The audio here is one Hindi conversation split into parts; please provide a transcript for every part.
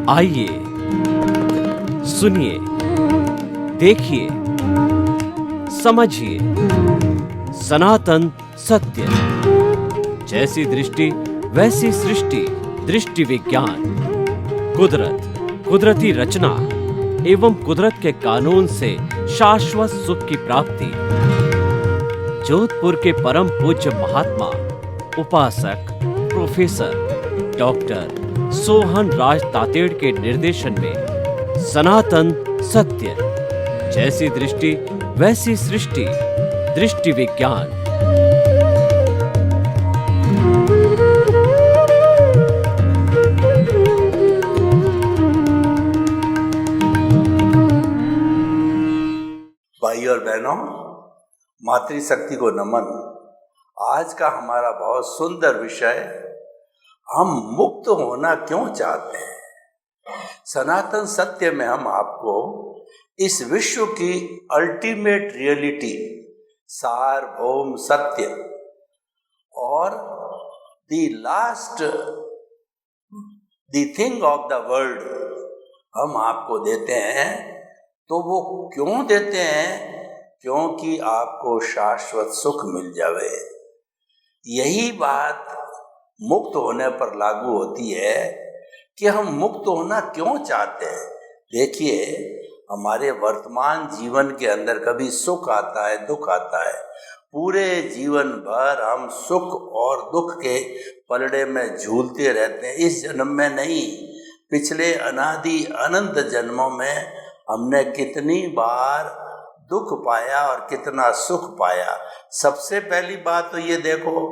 आइए सुनिए, देखिए, समझिए सनातन सत्य। जैसी दृष्टि वैसी सृष्टि, दृष्टि विज्ञान। कुदरत, कुदरती रचना एवं कुदरत के कानून से शाश्वत सुख की प्राप्ति। जोधपुर के परम पूज्य महात्मा उपासक प्रोफेसर डॉक्टर सोहन राज तातेड़ के निर्देशन में सनातन सत्य। जैसी दृष्टि वैसी सृष्टि, दृष्टि विज्ञान। भाई और बहनों, मातृशक्ति को नमन। आज का हमारा बहुत सुंदर विषय, हम मुक्त होना क्यों चाहते हैं। सनातन सत्य में हम आपको इस विश्व की अल्टीमेट रियलिटी, सार्वभौम सत्य और the thing of the world हम आपको देते हैं। तो वो क्यों देते हैं? क्योंकि आपको शाश्वत सुख मिल जावे। यही बात मुक्त होने पर लागू होती है कि हम मुक्त होना क्यों चाहते हैं। देखिए, हमारे वर्तमान जीवन के अंदर कभी सुख आता है, दुख आता है। पूरे जीवन भर हम सुख और दुख के पलड़े में झूलते रहते हैं। इस जन्म में नहीं, पिछले अनादि अनंत जन्मों में हमने कितनी बार दुख पाया और कितना सुख पाया। सबसे पहली बात तो ये देखो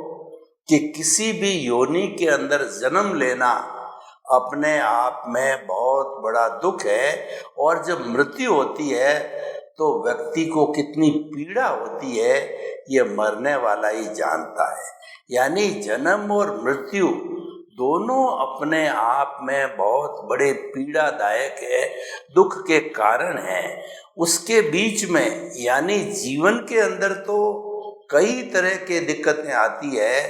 कि किसी भी योनि के अंदर जन्म लेना अपने आप में बहुत बड़ा दुख है। और जब मृत्यु होती है तो व्यक्ति को कितनी पीड़ा होती है, ये मरने वाला ही जानता है। यानी जन्म और मृत्यु दोनों अपने आप में बहुत बड़े पीड़ादायक है, दुख के कारण है। उसके बीच में यानी जीवन के अंदर तो कई तरह के दिक्कतें आती है,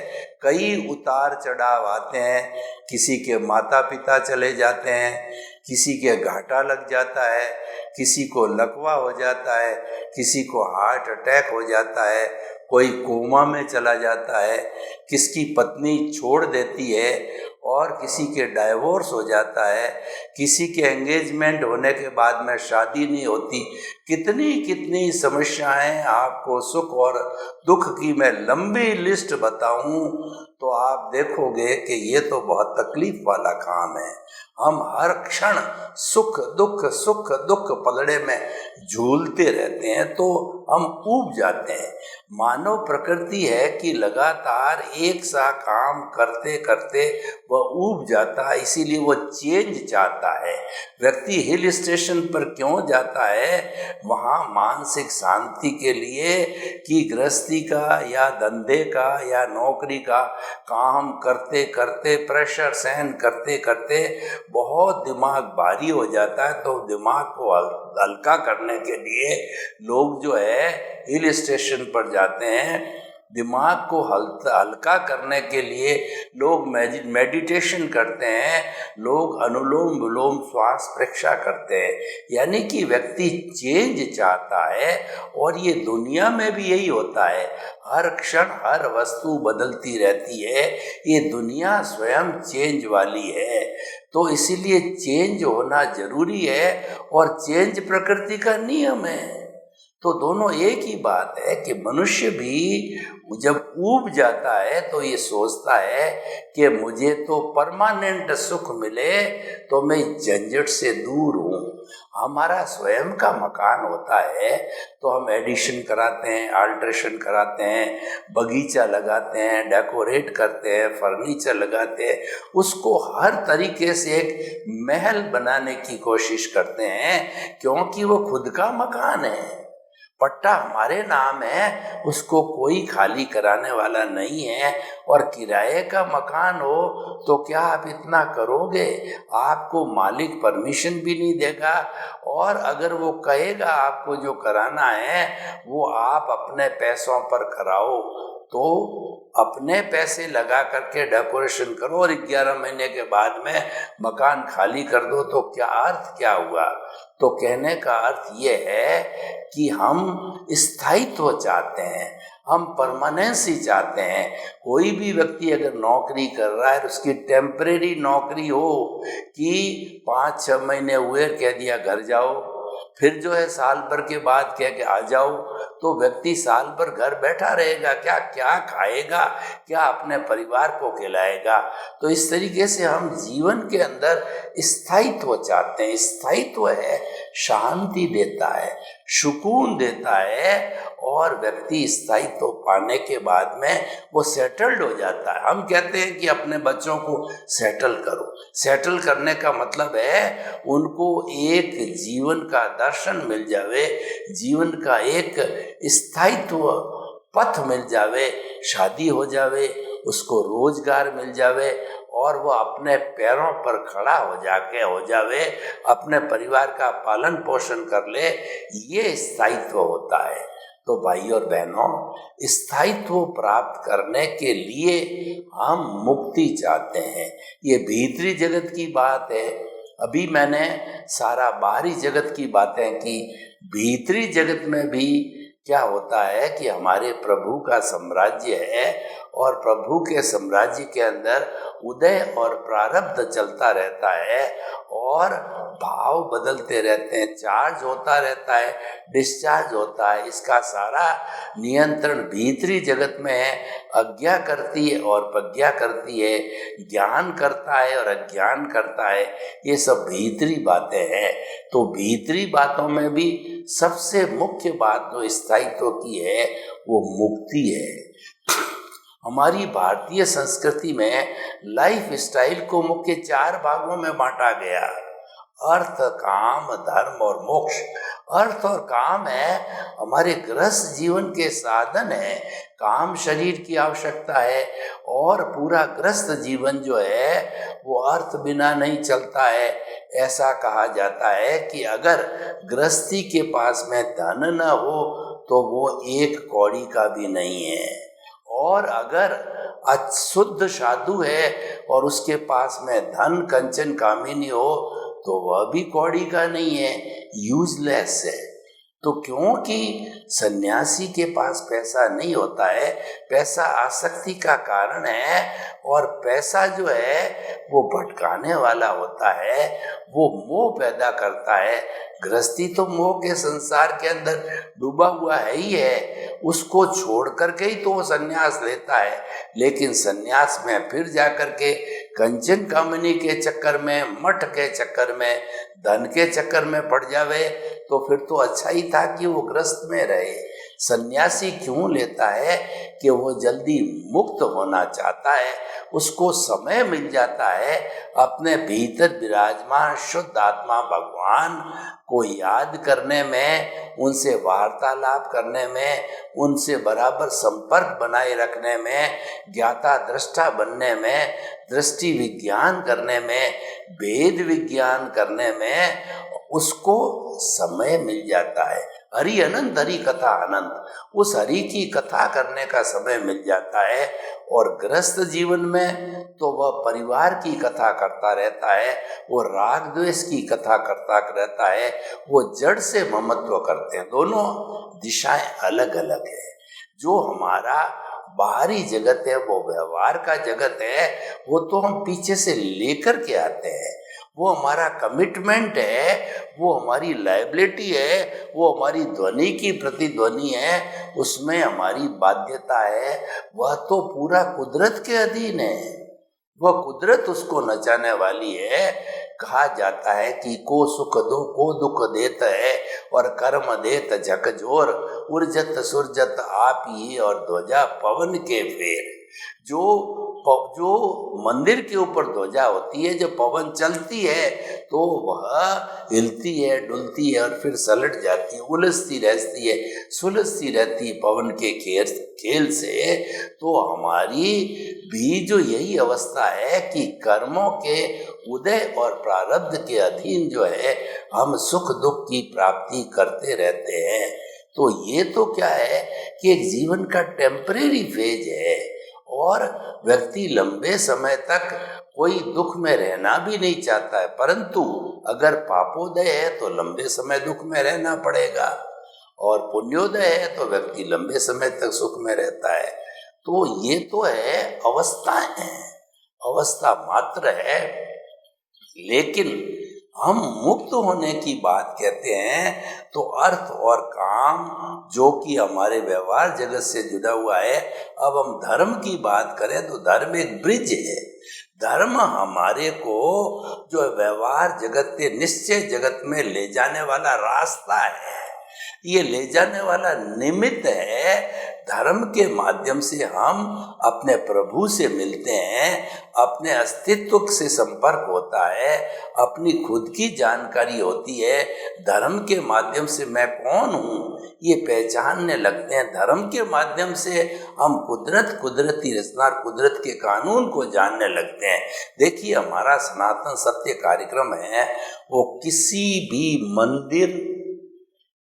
कई उतार चढ़ाव आते हैं। किसी के माता पिता चले जाते हैं, किसी के घाटा लग जाता है, किसी को लकवा हो जाता है, किसी को हार्ट अटैक हो जाता है, कोई कोमा में चला जाता है, किसकी पत्नी छोड़ देती है और किसी के डाइवोर्स हो जाता है, किसी के एंगेजमेंट होने के बाद में शादी नहीं होती। कितनी कितनी समस्याएं, आपको सुख और दुख की मैं लंबी लिस्ट बताऊं तो आप देखोगे कि ये तो बहुत तकलीफ वाला काम है। हम हर क्षण सुख दुख पलड़े में झूलते रहते हैं तो हम ऊब जाते हैं। मानव प्रकृति है कि लगातार एक सा काम करते करते वह ऊब जाता है, इसीलिए वो चेंज चाहता है। व्यक्ति हिल स्टेशन पर क्यों जाता है? वहाँ मानसिक शांति के लिए कि गृहस्थी का या धंधे का या नौकरी का काम करते करते, प्रेशर सहन करते करते बहुत दिमाग भारी हो जाता है। तो दिमाग को हल्का करने के लिए लोग जो है हिल स्टेशन पर जाते हैं। दिमाग को हल्का करने के लिए लोग मेडिटेशन करते हैं, लोग अनुलोम विलोम श्वास प्रक्रिया करते हैं। यानी कि व्यक्ति चेंज चाहता है और ये दुनिया में भी यही होता है। हर क्षण हर वस्तु बदलती रहती है, ये दुनिया स्वयं चेंज वाली है। तो इसीलिए चेंज होना जरूरी है और चेंज प्रकृति का नियम है। तो दोनों एक ही बात है कि मनुष्य भी जब ऊब जाता है तो ये सोचता है कि मुझे तो परमानेंट सुख मिले, तो मैं झंझट से दूर हूँ। हमारा स्वयं का मकान होता है तो हम एडिशन कराते हैं, अल्ट्रेशन कराते हैं, बगीचा लगाते हैं, डेकोरेट करते हैं, फर्नीचर लगाते हैं, उसको हर तरीके से एक महल बनाने की कोशिश करते हैं, क्योंकि वो खुद का मकान है। पट्टा हमारे नाम है, उसको कोई खाली कराने वाला नहीं है। और किराए का मकान हो तो क्या आप इतना करोगे? आपको मालिक परमिशन भी नहीं देगा, और अगर वो कहेगा आपको जो कराना है वो आप अपने पैसों पर कराओ तो अपने पैसे लगा करके डेकोरेशन करो और 11 महीने के बाद में मकान खाली कर दो, तो क्या अर्थ क्या हुआ? तो कहने का अर्थ ये है कि हम स्थायित्व चाहते हैं, हम परमानेंसी चाहते हैं। कोई भी व्यक्ति अगर नौकरी कर रहा है, उसकी टेम्परेरी नौकरी हो कि 5-6 महीने हुए कह दिया घर जाओ, फिर जो है साल भर के बाद कह के आ जाओ, तो व्यक्ति साल भर घर बैठा रहेगा, क्या खाएगा, क्या अपने परिवार को खिलाएगा? तो इस तरीके से हम जीवन के अंदर स्थायित्व चाहते हैं। स्थायित्व है शांति देता है, सुकून देता है, और व्यक्ति स्थायित्व पाने के बाद में वो सेटल्ड हो जाता है। हम कहते हैं कि अपने बच्चों को सेटल करो। सेटल करने का मतलब है उनको एक जीवन का दर्शन मिल जावे, जीवन का एक स्थायित्व पथ मिल जावे, शादी हो जावे, उसको रोजगार मिल जावे और वो अपने पैरों पर खड़ा हो जावे, अपने परिवार का पालन पोषण कर ले। ये स्थायित्व होता है। तो भाई और बहनों, स्थायित्व प्राप्त करने के लिए हम मुक्ति चाहते हैं। ये भीतरी जगत की बात है। अभी मैंने सारा बाहरी जगत की बातें की। भीतरी जगत में भी क्या होता है कि हमारे प्रभु का साम्राज्य है, और प्रभु के साम्राज्य के अंदर उदय और प्रारब्ध चलता रहता है, और भाव बदलते रहते हैं, चार्ज होता रहता है, डिस्चार्ज होता है। इसका सारा नियंत्रण भीतरी जगत में है। अज्ञा करती है और प्रज्ञा करती है, ज्ञान करता है और अज्ञान करता है। ये सब भीतरी बातें हैं। तो भीतरी बातों में भी सबसे मुख्य बात जो स्थायित्व की है वो मुक्ति है। हमारी भारतीय संस्कृति में लाइफ स्टाइल को मुख्य 4 भागों में बांटा गया: अर्थ, काम, धर्म और मोक्ष। अर्थ और काम है हमारे गृहस्थ जीवन के साधन है। काम शरीर की आवश्यकता है, और पूरा गृहस्थ जीवन जो है वो अर्थ बिना नहीं चलता है। ऐसा कहा जाता है कि अगर गृहस्थी के पास में धन न हो तो वो 1 कौड़ी का भी नहीं है, और अगर अशुद्ध साधु है और उसके पास में धन कंचन कामिनी हो तो वह भी कौड़ी का नहीं है, यूजलेस है। तो क्योंकि सन्यासी के पास पैसा नहीं होता है, पैसा आसक्ति का कारण है, और पैसा जो है वो भटकाने वाला होता है, वो मोह पैदा करता है। गृहस्थी तो मोह के संसार के अंदर डूबा हुआ है ही है, उसको छोड़ करके ही तो वो सन्यास लेता है। लेकिन सन्यास में फिर जाकर के कंचन कामनी के चक्कर में, मठ के चक्कर में, धन के चक्कर में पड़ जावे तो फिर तो अच्छा ही था कि वो गृहस्थ में रहे। सन्यासी क्यों लेता है कि वो जल्दी मुक्त होना चाहता है, उसको समय मिल जाता है अपने भीतर विराजमान शुद्ध आत्मा भगवान को याद करने में, उनसे वार्तालाप करने में, उनसे बराबर संपर्क बनाए रखने में, ज्ञाता दृष्टा बनने में, दृष्टि विज्ञान करने में, वेद विज्ञान करने में उसको समय मिल जाता है। हरि अनंत, हरि कथा अनंत, उस हरि की कथा करने का समय मिल जाता है। और गृहस्थ जीवन में तो वह परिवार की कथा करता रहता है, वो राग द्वेष की कथा करता रहता है, वो जड़ से ममत्व करते हैं। दोनों दिशाएं अलग अलग है। जो हमारा बाहरी जगत है वो व्यवहार का जगत है, वो तो हम पीछे से लेकर के आते हैं। वो हमारा कमिटमेंट है, वो हमारी लायबिलिटी है, वो हमारी ध्वनि की प्रतिध्वनि है, उसमें हमारी बाध्यता है। वह तो पूरा कुदरत के अधीन है, वह कुदरत उसको नचाने वाली है। कहा जाता है कि को सुख दो को दुख देत है, और कर्म देत झकझोर, उर्जत सुरजत आप ही और ध्वजा पवन के फेर। जो मंदिर के ऊपर ध्वजा होती है, जब पवन चलती है तो वह हिलती है, डुलती है और फिर सलट जाती है, उलझती रहती है, सुलझती रहती है पवन के खेल से। तो हमारी भी जो यही अवस्था है कि कर्मों के उदय और प्रारब्ध के अधीन जो है हम सुख दुख की प्राप्ति करते रहते हैं। तो ये तो क्या है कि एक जीवन का टेम्परेरी फेज है, और व्यक्ति लंबे समय तक कोई दुख में रहना भी नहीं चाहता है, परंतु अगर पापोदय है तो लंबे समय दुख में रहना पड़ेगा, और पुण्योदय है तो व्यक्ति लंबे समय तक सुख में रहता है। तो ये तो है अवस्थाएं हैं, अवस्था मात्र है। लेकिन हम मुक्त होने की बात कहते हैं तो अर्थ और काम जो कि हमारे व्यवहार जगत से जुड़ा हुआ है। अब हम धर्म की बात करें तो धर्म एक ब्रिज है। धर्म हमारे को जो व्यवहार जगत के निश्चय जगत में ले जाने वाला रास्ता है, ये ले जाने वाला निमित्त है। धर्म के माध्यम से हम अपने प्रभु से मिलते हैं, अपने अस्तित्व से संपर्क होता है, अपनी खुद की जानकारी होती है। धर्म के माध्यम से मैं कौन हूँ ये पहचानने लगते हैं। धर्म के माध्यम से हम कुदरती रचना, कुदरत के कानून को जानने लगते हैं। देखिए, हमारा सनातन सत्य कार्यक्रम है, वो किसी भी मंदिर,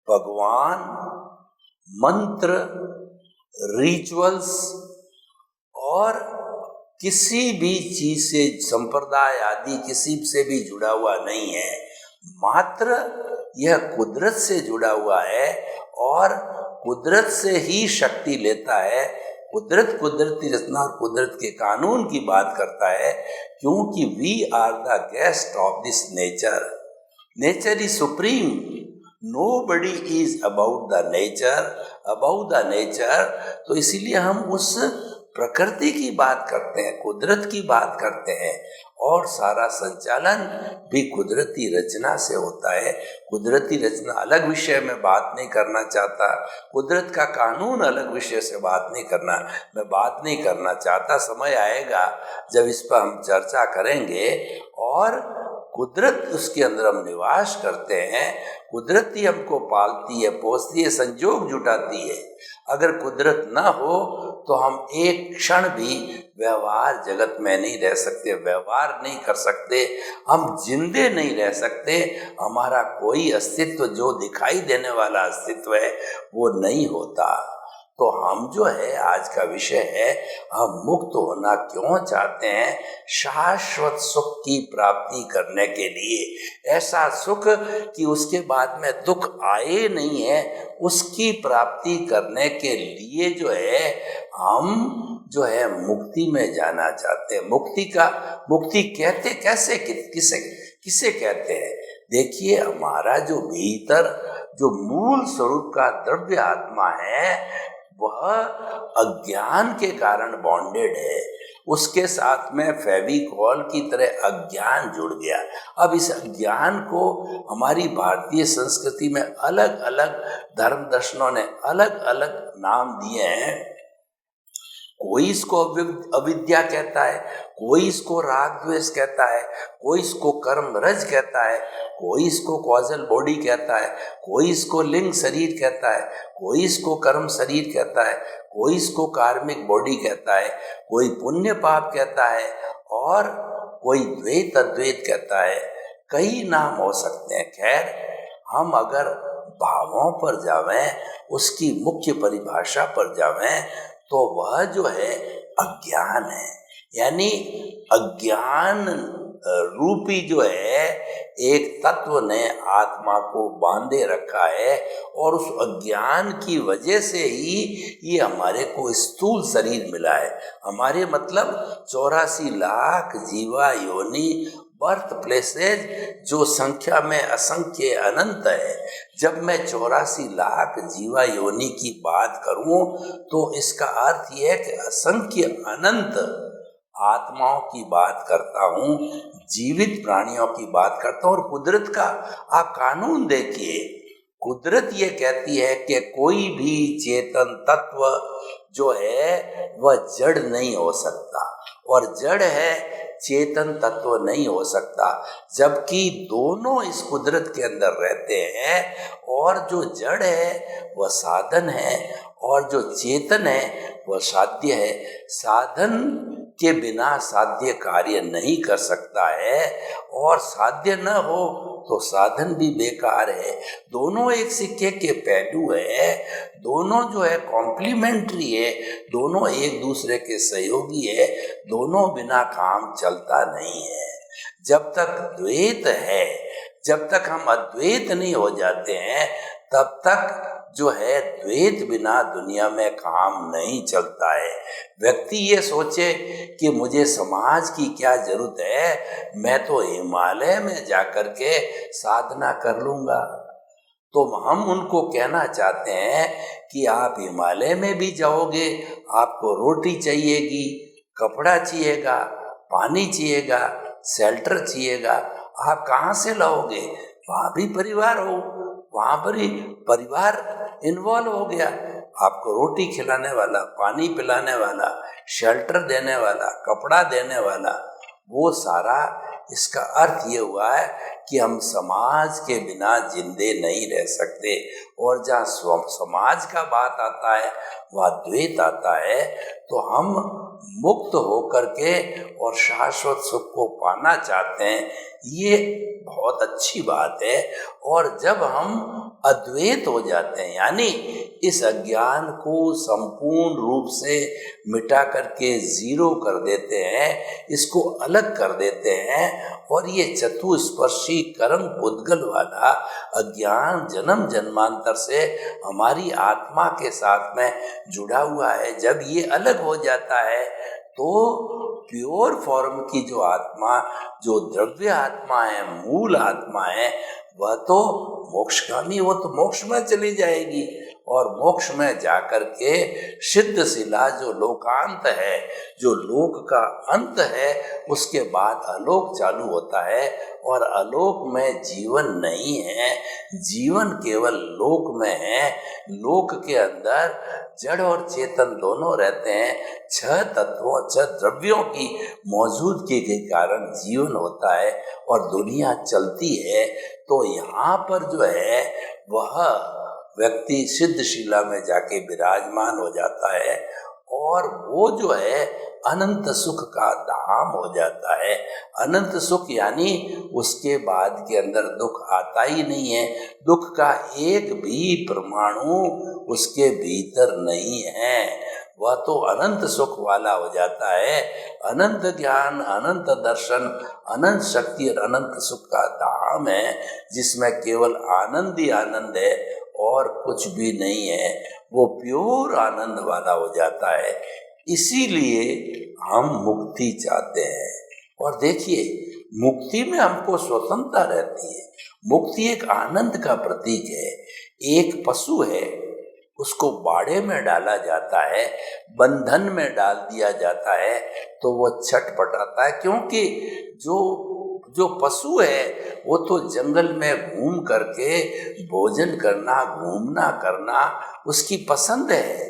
भगवान, मंत्र, रिचुअल्स और किसी भी चीज से, संप्रदाय आदि किसी से भी जुड़ा हुआ नहीं है। मात्र यह कुदरत से जुड़ा हुआ है और कुदरत से ही शक्ति लेता है। कुदरत, कुदरती रचना और कुदरत के कानून की बात करता है, क्योंकि we are the guest of this nature. Nature is supreme. Nobody is about the nature, तो इसीलिए हम उस प्रकृति की बात करते हैं, कुदरत की बात करते हैं, और सारा संचालन भी कुदरती रचना से होता है। कुदरती रचना अलग विषय में बात नहीं करना चाहता, कुदरत का कानून अलग विषय से बात नहीं करना चाहता। समय आएगा जब इस पर हम चर्चा करेंगे। और कुदरत, उसके अंदर हम निवास करते हैं। कुदरत ही हमको पालती है, पोसती है, संजोग जुटाती है। अगर कुदरत ना हो तो हम एक क्षण भी व्यवहार जगत में नहीं रह सकते, व्यवहार नहीं कर सकते, हम जिंदे नहीं रह सकते। हमारा कोई अस्तित्व, जो दिखाई देने वाला अस्तित्व है, वो नहीं होता। तो हम जो है, आज का विषय है, हम मुक्त होना क्यों चाहते हैं? शाश्वत सुख की प्राप्ति करने के लिए, ऐसा सुख कि उसके बाद में दुख आए नहीं है, उसकी प्राप्ति करने के लिए जो है हम जो है मुक्ति में जाना चाहते हैं। मुक्ति कहते कैसे, किसे कहते हैं? देखिए, हमारा जो भीतर जो मूल स्वरूप का द्रव्य आत्मा है, वह अज्ञान के कारण बॉन्डेड है। उसके साथ में फेविकॉल की तरह अज्ञान जुड़ गया। अब इस अज्ञान को हमारी भारतीय संस्कृति में अलग अलग धर्म दर्शनों ने अलग अलग नाम दिए हैं। कोई इसको अविद्या कहता है, कोई इसको राग द्वेष कहता है, कोई इसको कर्म रज कहता है, कोई इसको कॉजल बॉडी कहता है, कोई इसको लिंग शरीर कहता है, कोई इसको कर्म शरीर कहता है, कोई इसको कार्मिक बॉडी कहता है, कोई पुण्य पाप कहता है, और कोई द्वैत अद्वैत कहता है। कई नाम हो सकते हैं। खैर, हम अगर भावों पर जावें, उसकी मुख्य परिभाषा पर जावें, तो वह जो है अज्ञान है। यानी अज्ञान रूपी जो है एक तत्व ने आत्मा को बांधे रखा है, और उस अज्ञान की वजह से ही ये हमारे को स्थूल शरीर मिला है। हमारे मतलब 84 लाख जीवा योनि, बर्थ प्लेसेज, जो संख्या में असंख्य अनंत है। जब मैं 84 लाख जीवा योनि की बात करूं तो इसका अर्थ यह है कि असंख्य अनंत आत्माओं की बात करता हूं, जीवित प्राणियों की बात करता हूं। और कुदरत का आप कानून देखिए, कुदरत ये कहती है कि कोई भी चेतन तत्व जो है वह जड़ नहीं हो सकता, और जड़ है चेतन तत्व नहीं हो सकता। जबकि दोनों इस कुदरत के अंदर रहते हैं, और जो जड़ है वह साधन है, और जो चेतन है वह साध्य है। साधन के बिना साध्य कार्य नहीं कर सकता है, और साध्य न हो तो साधन भी बेकार है। दोनों एक सिक्के के पहलू है, दोनों जो है कॉम्प्लीमेंट्री है, दोनों एक दूसरे के सहयोगी है, दोनों बिना काम चलता नहीं है। जब तक द्वैत है, जब तक हम अद्वैत नहीं हो जाते हैं, तब तक जो है द्वैत बिना दुनिया में काम नहीं चलता है। व्यक्ति ये सोचे कि मुझे समाज की क्या जरूरत है, मैं तो हिमालय में जाकर के साधना कर लूंगा। तो हम उनको कहना चाहते हैं कि आप हिमालय में भी जाओगे, आपको रोटी चाहिएगी, कपड़ा चाहिएगा, पानी चाहिएगा, शेल्टर चाहिएगा, आप कहाँ से लाओगे? वहाँ भी परिवार हो, वहाँ पर ही परिवार इन्वॉल्व हो गया। आपको रोटी खिलाने वाला, पानी पिलाने वाला, शेल्टर देने वाला, कपड़ा देने वाला, वो सारा। इसका अर्थ ये हुआ है कि हम समाज के बिना जिंदे नहीं रह सकते। और जहाँ समाज का बात आता है, वह द्वैत आता है, तो हम मुक्त होकर के और शाश्वत सुख को पाना चाहते हैं, ये बहुत अच्छी बात है। और जब हम अद्वैत हो जाते हैं, यानी इस अज्ञान को संपूर्ण रूप से मिटा करके जीरो कर देते हैं, इसको अलग कर देते हैं, और ये चतुस्पर्शी कर्म पुद्गल वाला अज्ञान जन्म जन्मांतर से हमारी आत्मा के साथ में जुड़ा हुआ है, जब ये अलग हो जाता है तो प्योर फॉर्म की जो आत्मा, जो द्रव्य आत्मा है, मूल आत्मा है, वह तो मोक्षगामी, वो तो मोक्ष में चली जाएगी। और मोक्ष में जाकर के सिद्ध शिला जो लोकांत है, जो लोक का अंत है, उसके बाद अलोक चालू होता है। और अलोक में जीवन नहीं है, जीवन केवल लोक में है। लोक के अंदर जड़ और चेतन दोनों रहते हैं। 6 तत्वों, 6 द्रव्यों की मौजूदगी के कारण जीवन होता है और दुनिया चलती है। तो यहाँ पर जो है वह व्यक्ति सिद्ध शिला में जाके विराजमान हो जाता है, और वो जो है अनंत सुख का धाम हो जाता है। अनंत सुख यानी उसके बाद के अंदर दुख आता ही नहीं है, दुख का एक भी परमाणु उसके भीतर नहीं है, वह तो अनंत सुख वाला हो जाता है। अनंत ज्ञान, अनंत दर्शन, अनंत शक्ति और अनंत सुख का धाम है, जिसमें केवल आनंद ही आनंद है और कुछ भी नहीं है। वो प्योर आनंद वाला हो जाता है। इसीलिए हम मुक्ति चाहते हैं। और देखिए, मुक्ति में हमको स्वतंत्रता रहती है। मुक्ति एक आनंद का प्रतीक है। एक पशु है, उसको बाड़े में डाला जाता है, बंधन में डाल दिया जाता है, तो वो छटपटाता है, क्योंकि जो पशु है वो तो जंगल में घूम करके भोजन करना, घूमना करना उसकी पसंद है।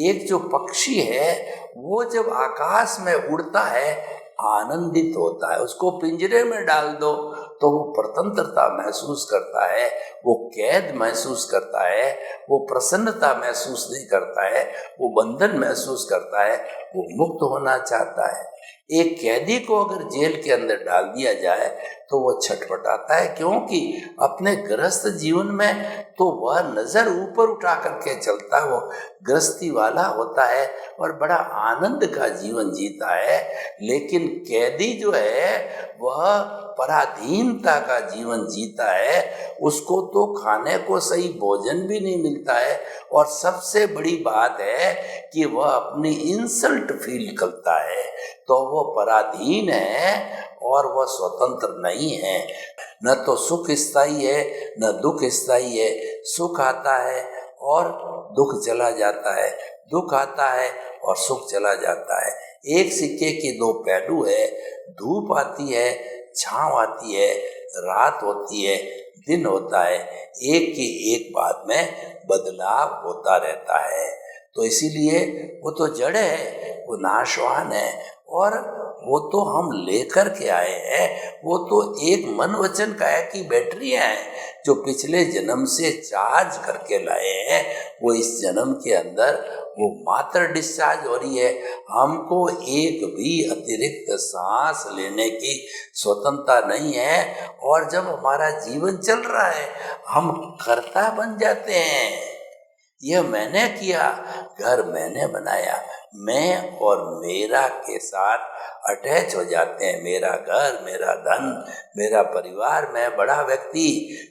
एक जो पक्षी है वो जब आकाश में उड़ता है आनंदित होता है। उसको पिंजरे में डाल दो तो वो स्वतंत्रता महसूस करता है, वो कैद महसूस करता है, वो प्रसन्नता महसूस नहीं करता है, वो बंधन महसूस करता है, वो मुक्त होना चाहता है। एक कैदी को अगर जेल के अंदर डाल दिया जाए तो वो छटपटाता है, क्योंकि अपने गृहस्थ जीवन में तो वह नजर ऊपर उठा करके चलता है, वो गृहस्थी वाला होता है और बड़ा आनंद का जीवन जीता है। लेकिन कैदी जो है वह पराधीनता का जीवन जीता है, उसको तो खाने को सही भोजन भी नहीं मिलता है, और सबसे बड़ी बात है कि वह अपनी इंसल्ट फील करता है। तो वो पराधीन है और वह स्वतंत्र नहीं है। न तो सुख स्थायी है, न दुख स्थायी है। सुख आता है और दुख चला जाता है, दुख आता है और सुख चला जाता है। एक सिक्के के 2 पहलू है। धूप आती है, छांव आती है, रात होती है, दिन होता है। एक की एक बात में बदलाव होता रहता है। तो इसीलिए वो तो जड़ है, वो नाशवान है, और वो तो हम लेकर के आए हैं, वो तो एक मन वचन काया की बैटरियां हैं जो पिछले जन्म से चार्ज करके लाए हैं। वो इस जन्म के अंदर वो मात्र डिस्चार्ज हो रही है। हमको एक भी अतिरिक्त सांस लेने की स्वतंत्रता नहीं है। और जब हमारा जीवन चल रहा है हम कर्ता बन जाते हैं। यह मैंने किया, घर मैंने बनाया, मैं और मेरा के साथ अटैच हो जाते हैं। मेरा घर, मेरा धन, मेरा परिवार, मैं बड़ा व्यक्ति,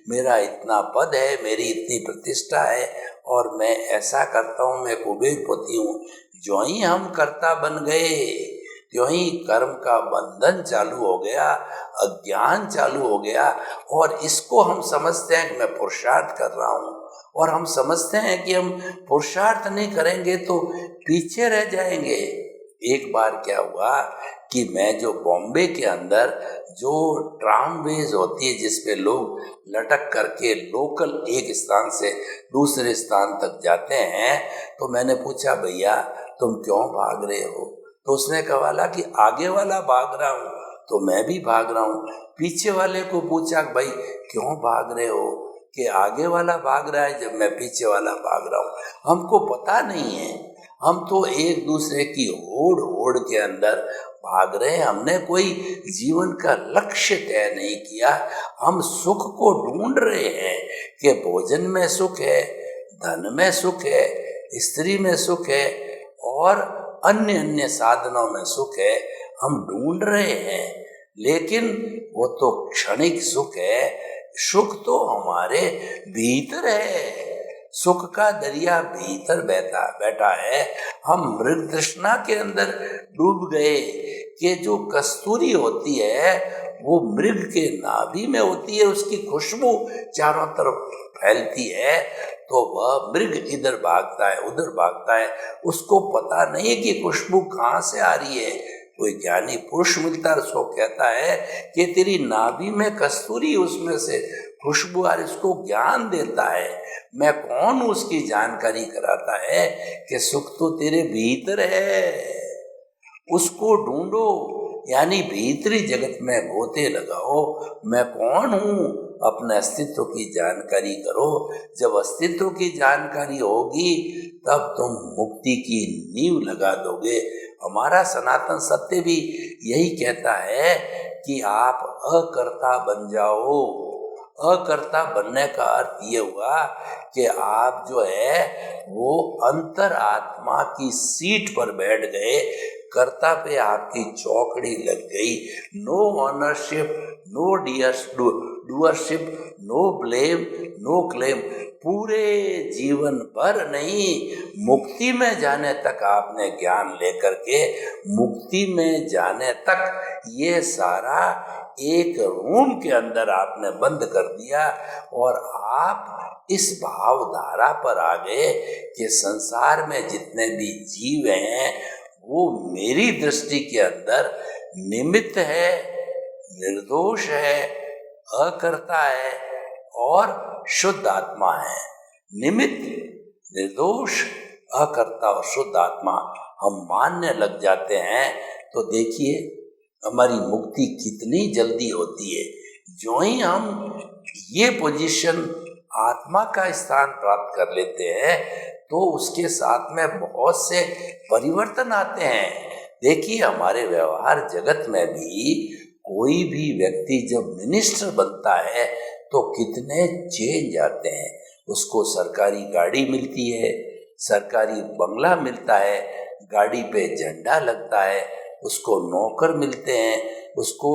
मेरा इतना पद है, मेरी इतनी प्रतिष्ठा है और मैं ऐसा करता हूँ, मैं कुबेरपति हूँ। जो ही हम कर्ता बन गए त्यों ही कर्म का बंधन चालू हो गया, अज्ञान चालू हो गया। और इसको हम समझते हैं कि मैं पुरुषार्थ कर रहा हूँ, और हम समझते हैं कि हम पुरुषार्थ नहीं करेंगे तो पीछे रह जाएंगे। एक बार क्या हुआ कि मैं जो बॉम्बे के अंदर जो ट्रामवेज होती है जिसपे लोग लटक करके लोकल एक स्थान से दूसरे स्थान तक जाते हैं, तो मैंने पूछा भैया तुम क्यों भाग रहे हो? तो उसने कहा कि आगे वाला भाग रहा हूँ तो मैं भी भाग रहा हूँ। पीछे वाले को पूछा भाई क्यों भाग रहे हो? कि आगे वाला भाग रहा है जब मैं पीछे वाला भाग रहा हूँ। हमको पता नहीं है, हम तो एक दूसरे की होड़ होड़ के अंदर भाग रहे हैं। हमने कोई जीवन का लक्ष्य तय नहीं किया। हम सुख को ढूंढ रहे हैं कि भोजन में सुख है, धन में सुख है, स्त्री में सुख है और अन्य अन्य साधनों में सुख है। हम ढूंढ रहे हैं, लेकिन वो तो क्षणिक सुख है। सुख तो हमारे भीतर है, सुख का दरिया भीतर बैठा है। हम मृग तृष्णा के अंदर डूब गए कि जो कस्तूरी होती है वो मृग के नाभि में होती है, उसकी खुशबू चारों तरफ फैलती है, तो वह मृग इधर भागता है उधर भागता है। उसको पता नहीं कि खुशबू कहाँ से आ रही है। कोई ज्ञानी पुरुष मिलता है, उसको कहता है कि तेरी नाभि में कस्तूरी, उसमें से खुशबू आ रही, उसको ज्ञान देता है। मैं कौन हूँ उसकी जानकारी कराता है कि सुख तो तेरे भीतर है, उसको ढूंढो, यानी भीतरी जगत में गोते लगाओ। मैं कौन हूँ अपने अस्तित्व की जानकारी करो। जब अस्तित्व की जानकारी होगी तब तुम मुक्ति की नींव लगा दोगे। हमारा सनातन सत्य भी यही कहता है कि आप अकर्ता बन जाओ। अकर्ता बनने का अर्थ ये हुआ कि आप जो है वो अंतर आत्मा की सीट पर बैठ गए, कर्ता पे आपकी चौकड़ी लग गई। No ownership, no doership, no blame, no claim. पूरे जीवन भर नहीं, मुक्ति में जाने तक आपने ज्ञान लेकर के मुक्ति में जाने तक ये सारा एक रूम के अंदर आपने बंद कर दिया। और आप इस भावधारा पर आ गए कि संसार में जितने भी जीव हैं वो मेरी दृष्टि के अंदर निमित्त है, निर्दोष है, अकर्ता है और शुद्ध आत्मा है। निमित्त, निर्दोष, अकर्ता और शुद्ध आत्मा हम मानने लग जाते हैं तो देखिए हमारी मुक्ति कितनी जल्दी होती है। जो ही हम ये पोजीशन आत्मा का स्थान प्राप्त कर लेते हैं तो उसके साथ में बहुत से परिवर्तन आते हैं। देखिए हमारे व्यवहार जगत में भी कोई भी व्यक्ति जब मिनिस्टर बनता है तो कितने चेंज आते हैं। उसको सरकारी गाड़ी मिलती है, सरकारी बंगला मिलता है, गाड़ी पे झंडा लगता है, उसको नौकर मिलते हैं, उसको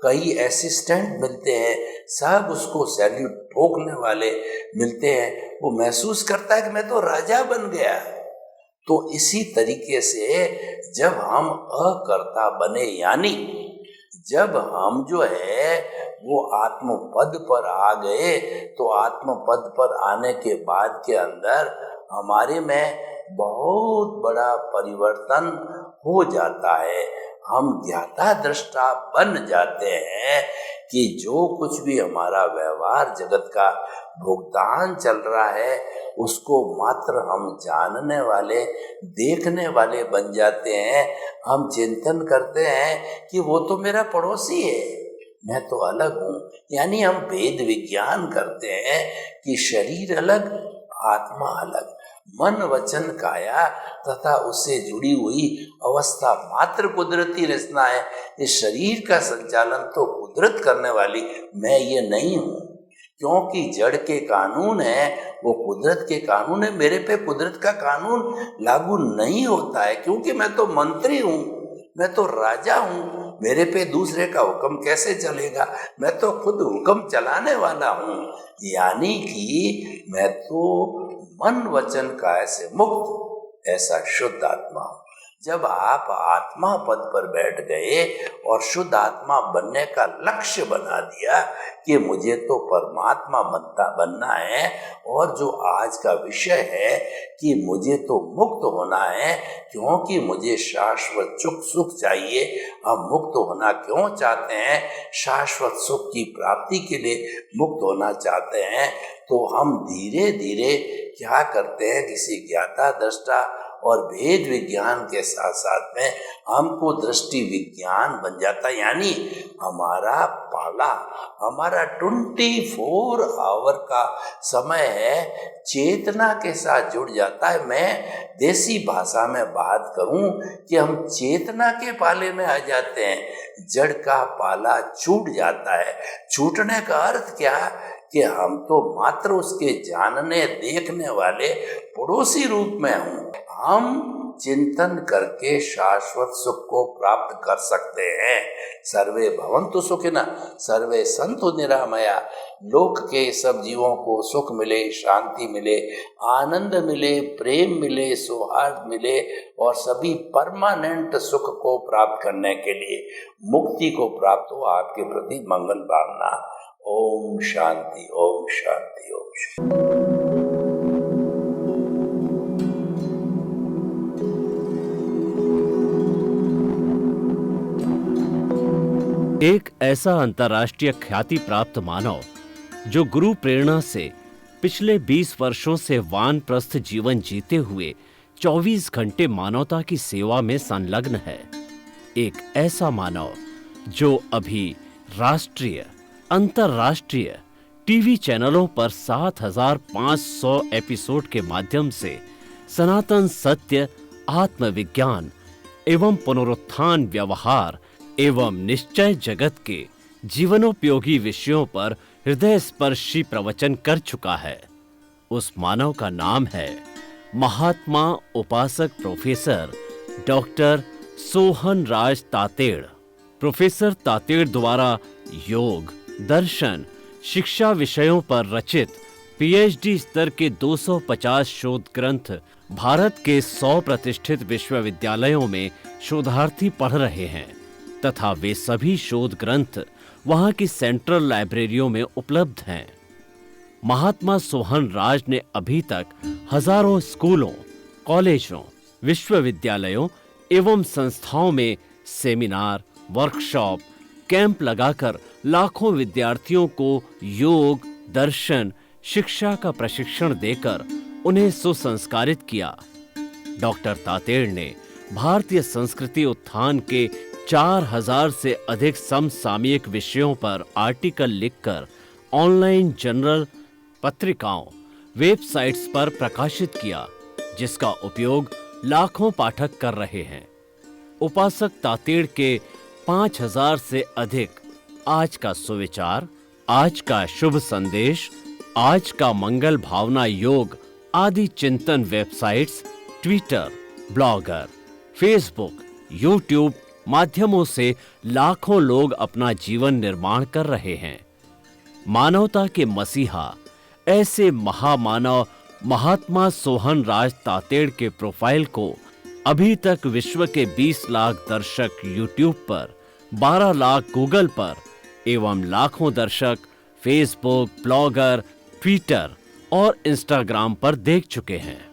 कई असिस्टेंट मिलते हैं, सब उसको सैल्यूट ठोकने वाले मिलते हैं। वो महसूस करता है कि मैं तो राजा बन गया। तो इसी तरीके से जब हम अकर्ता बने, यानी जब हम जो है वो आत्म पद पर आ गए, तो आत्म पद पर आने के बाद के अंदर हमारे में बहुत बड़ा परिवर्तन हो जाता है। हम ज्ञाता दृष्टा बन जाते हैं कि जो कुछ भी हमारा व्यवहार जगत का भुगतान चल रहा है उसको मात्र हम जानने वाले, देखने वाले बन जाते हैं। हम चिंतन करते हैं कि वो तो मेरा पड़ोसी है, मैं तो अलग हूँ। यानी हम भेद विज्ञान करते हैं कि शरीर अलग, आत्मा अलग, मन वचन काया तथा उससे जुड़ी हुई अवस्था मात्र कुदरती रचना है। इस शरीर का संचालन तो कुदरत करने वाली मैं ये नहीं हूँ, क्योंकि जड़ के कानून है वो कुदरत के कानून है। मेरे पे कुदरत का कानून लागू नहीं होता है, क्योंकि मैं तो मंत्री हूँ, मैं तो राजा हूँ। मेरे पे दूसरे का हुक्म कैसे चलेगा? मैं तो खुद हुक्म चलाने वाला हूँ। यानी कि मैं तो मन वचन काया से मुक्त ऐसा शुद्ध आत्मा हूँ। जब आप आत्मा पद पर बैठ गए और शुद्ध आत्मा बनने का लक्ष्य बना दिया कि मुझे तो परमात्मा बनना है, और जो आज का विषय है कि मुझे तो मुक्त होना है क्योंकि मुझे शाश्वत सुख चाहिए। हम मुक्त होना क्यों चाहते हैं? शाश्वत सुख की प्राप्ति के लिए मुक्त होना चाहते हैं। तो हम धीरे धीरे क्या करते हैं, किसी ज्ञाता दृष्टा और भेद विज्ञान के साथ साथ में हमको दृष्टि विज्ञान बन जाता है। यानी हमारा पाला, हमारा 24 आवर का समय है, चेतना के साथ जुड़ जाता है। मैं देसी भाषा में बात करूं कि हम चेतना के पाले में आ जाते हैं। जड़ का पाला छूट जाता है। छूटने का अर्थ क्या? कि हम तो मात्र उसके जानने देखने वाले पड़ोसी रूप में हूँ। हम चिंतन करके शाश्वत सुख को प्राप्त कर सकते हैं। सर्वे भवन्तु सुखिनः सर्वे सन्तु निरामया। लोक के सब जीवों को सुख मिले, शांति मिले, आनंद मिले, प्रेम मिले, सौहार्द मिले, और सभी परमानेंट सुख को प्राप्त करने के लिए, मुक्ति को प्राप्त हो, आपके प्रति मंगल भावना। ओम शांति, ओम शांति, ओम शांति। एक ऐसा अंतर्राष्ट्रीय ख्याति प्राप्त मानव जो गुरु प्रेरणा से पिछले 20 वर्षों से वानप्रस्थ जीवन जीते हुए 24 घंटे मानवता की सेवा में संलग्न है। एक ऐसा मानव जो अभी राष्ट्रीय, अंतर्राष्ट्रीय टीवी चैनलों पर 7,500 एपिसोड के माध्यम से सनातन सत्य, आत्मविज्ञान एवं पुनरुत्थान, व्यवहार एवं निश्चय जगत के जीवनोपयोगी विषयों पर हृदय स्पर्शी प्रवचन कर चुका है। उस मानव का नाम है महात्मा उपासक प्रोफेसर डॉक्टर सोहन राज तातेड़। प्रोफेसर तातेड़ द्वारा योग, दर्शन, शिक्षा विषयों पर रचित पीएचडी स्तर के 250 शोध ग्रंथ भारत के 100 प्रतिष्ठित विश्वविद्यालयों में शोधार्थी पढ़ रहे हैं तथा वे सभी शोध ग्रंथ वहां की सेंट्रल लाइब्रेरियों में उपलब्ध हैं। महात्मा सोहन राज ने अभी तक हजारों स्कूलों, कॉलेजों, विश्वविद्यालयों एवं संस्थाओं में सेमिनार, वर्कशॉप, कैंप लगाकर लाखों विद्यार्थियों को योग, दर्शन, शिक्षा का प्रशिक्षण देकर उन्हें सुसंस्कारित किया। डॉक्टर तातेड़ ने भारतीय संस्कृति उत्थान के 4000 से अधिक समसामयिक विषयों पर आर्टिकल लिखकर ऑनलाइन जर्नल, पत्रिकाओं, वेबसाइट्स पर प्रकाशित किया, जिसका उपयोग लाखों पाठक कर रहे हैं। उपासक तातेड़ के 5000 से अधिक आज का सुविचार, आज का शुभ संदेश, आज का मंगल भावना योग आदि चिंतन websites, Twitter, blogger, Facebook, YouTube माध्यमों से लाखों लोग अपना जीवन निर्माण कर रहे हैं। मानवता के मसीहा ऐसे महामानव महात्मा सोहन राज तातेड़ के प्रोफाइल को अभी तक विश्व के 20 लाख दर्शक यूट्यूब पर, 12 लाख गूगल पर एवं लाखों दर्शक फेसबुक, ब्लॉगर, ट्विटर और इंस्टाग्राम पर देख चुके हैं।